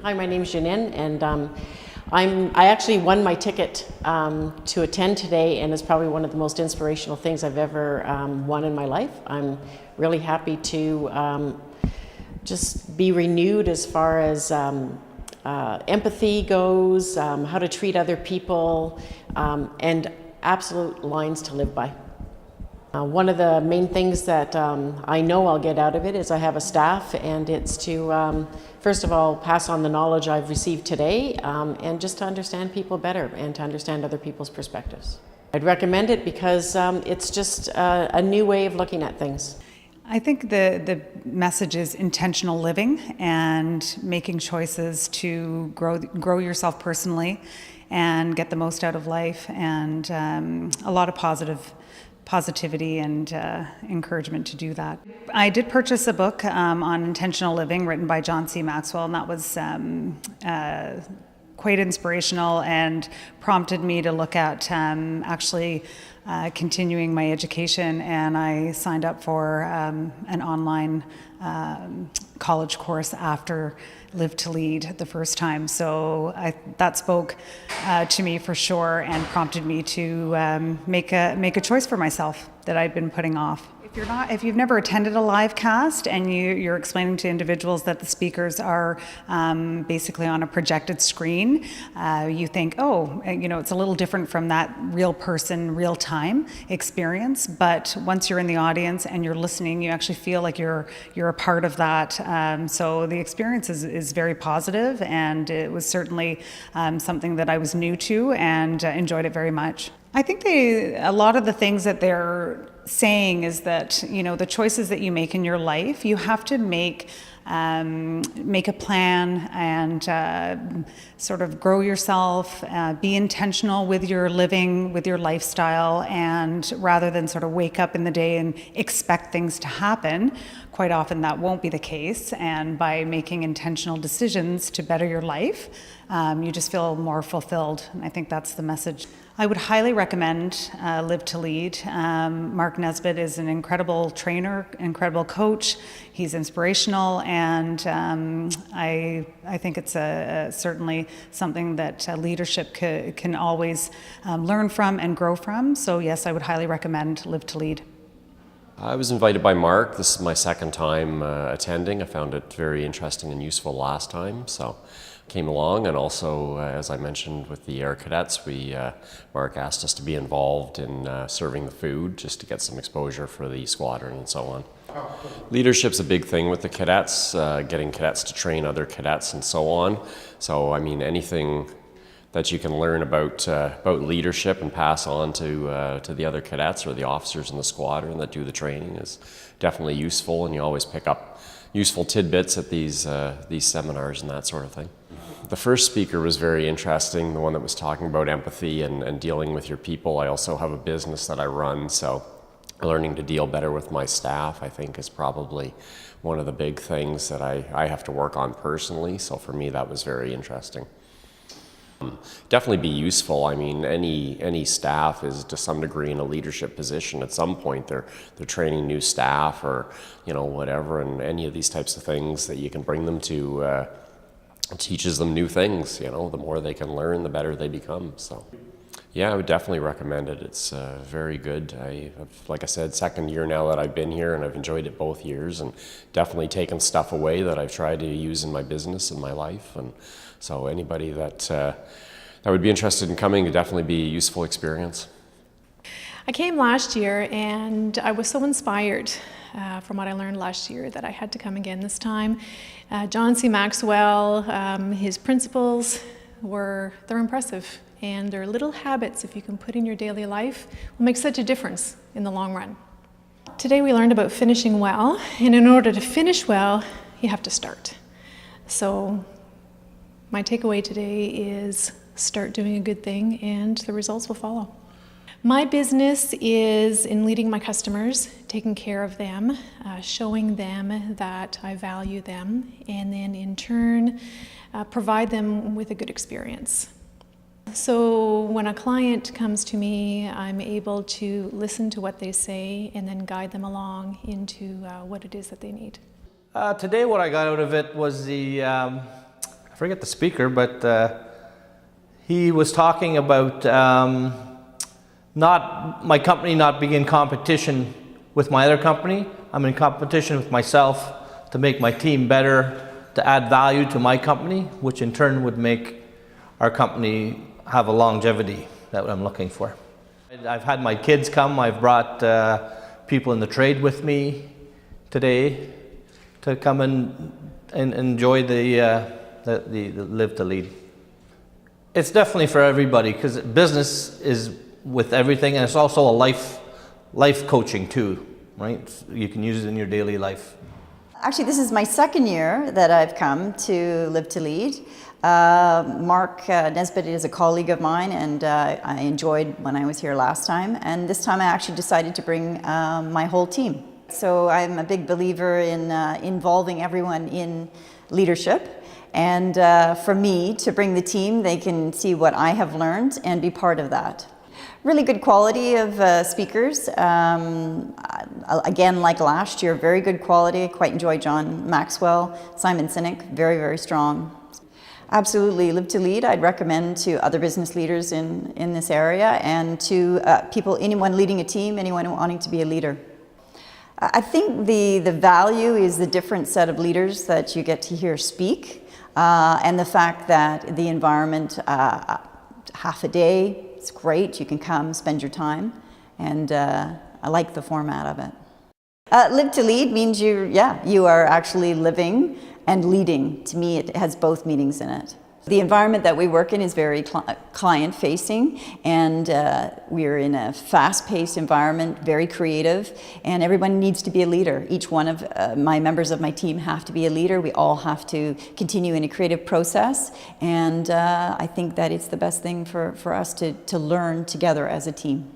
Hi, my name is Janine, and I actually won my ticket to attend today, and it's probably one of the most inspirational things I've ever won in my life. I'm really happy to just be renewed as far as empathy goes, how to treat other people, and absolute lines to live by. One of the main things that I know I'll get out of it is I have a staff, and it's to, first of all, pass on the knowledge I've received today, and just to understand people better and to understand other people's perspectives. I'd recommend it because it's just a new way of looking at things. I think the message is intentional living and making choices to grow yourself personally and get the most out of life, and a lot of positivity and encouragement to do that. I did purchase a book on intentional living written by John C. Maxwell, and that was quite inspirational and prompted me to look at actually continuing my education, and I signed up for an online college course after Live to Lead the first time. So that spoke to me for sure and prompted me to make a choice for myself that I'd been putting off. If you've never attended a live cast and you're explaining to individuals that the speakers are basically on a projected screen, you think, oh, it's a little different from that real person, real time experience. But once you're in the audience and you're listening, you actually feel like you're a part of that. So the experience is very positive, and it was certainly something that I was new to and enjoyed it very much. I think a lot of the things that they're saying is that, the choices that you make in your life, you have to make a plan and sort of grow yourself, be intentional with your living, with your lifestyle, and rather than sort of wake up in the day and expect things to happen, quite often that won't be the case. And by making intentional decisions to better your life, you just feel more fulfilled. And I think that's the message. I would highly recommend Live to Lead. Mark Nesbitt is an incredible trainer, incredible coach. He's inspirational, and I think it's certainly something that leadership can always learn from and grow from. So yes, I would highly recommend Live to Lead. I was invited by Mark. This is my second time attending. I found it very interesting and useful last time, so came along. And also, as I mentioned with the Air Cadets, Mark asked us to be involved in serving the food, just to get some exposure for the squadron and so on. Leadership's a big thing with the cadets, getting cadets to train other cadets and so on. So, I mean, anything that you can learn about leadership and pass on to the other cadets or the officers in the squadron that do the training is definitely useful, and you always pick up useful tidbits at these seminars and that sort of thing. The first speaker was very interesting, the one that was talking about empathy and dealing with your people. I also have a business that I run, so learning to deal better with my staff, I think, is probably one of the big things that I have to work on personally. So for me, that was very interesting. Definitely be useful. I mean, any staff is to some degree in a leadership position. At some point, they're training new staff or whatever, and any of these types of things that you can bring them to teaches them new things. The more they can learn, the better they become. So, yeah, I would definitely recommend it. It's very good. Like I said, second year now that I've been here, and I've enjoyed it both years, and definitely taken stuff away that I've tried to use in my business and my life. And so anybody that would be interested in coming, it'd definitely be a useful experience. I came last year, and I was so inspired from what I learned last year that I had to come again this time. John C. Maxwell, his principles they're impressive, and they're little habits, if you can put in your daily life, will make such a difference in the long run. Today we learned about finishing well, and in order to finish well, you have to start. So my takeaway today is start doing a good thing, and the results will follow. My business is in leading my customers, taking care of them, showing them that I value them, and then in turn provide them with a good experience. So when a client comes to me, I'm able to listen to what they say and then guide them along into what it is that they need. Today what I got out of it was the forget the speaker, but he was talking about my company not being in competition with my other company. I'm in competition with myself to make my team better, to add value to my company, which in turn would make our company have a longevity that I'm looking for. I've had my kids come. I've brought people in the trade with me today to come and enjoy the Live to Lead. It's definitely for everybody, because business is with everything, and it's also a life coaching too, right? You can use it in your daily life. Actually, this is my second year that I've come to Live to Lead. Mark Nesbitt is a colleague of mine, and I enjoyed when I was here last time. And this time I actually decided to bring my whole team. So I'm a big believer in involving everyone in leadership. And for me to bring the team, they can see what I have learned and be part of that. Really good quality of speakers. Again, like last year, very good quality. I quite enjoyed John Maxwell, Simon Sinek, very, very strong. Absolutely, Live to Lead, I'd recommend to other business leaders in this area, and to people, anyone leading a team, anyone wanting to be a leader. I think the value is the different set of leaders that you get to hear speak, and the fact that the environment, half a day, it's great. You can come, spend your time, and I like the format of it. Live to Lead means you are actually living and leading. To me, it has both meanings in it. The environment that we work in is very client-facing, and we're in a fast-paced environment, very creative, and everyone needs to be a leader. Each one of my members of my team have to be a leader. We all have to continue in a creative process, and I think that it's the best thing for us to learn together as a team.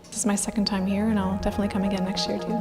This is my second time here, and I'll definitely come again next year too.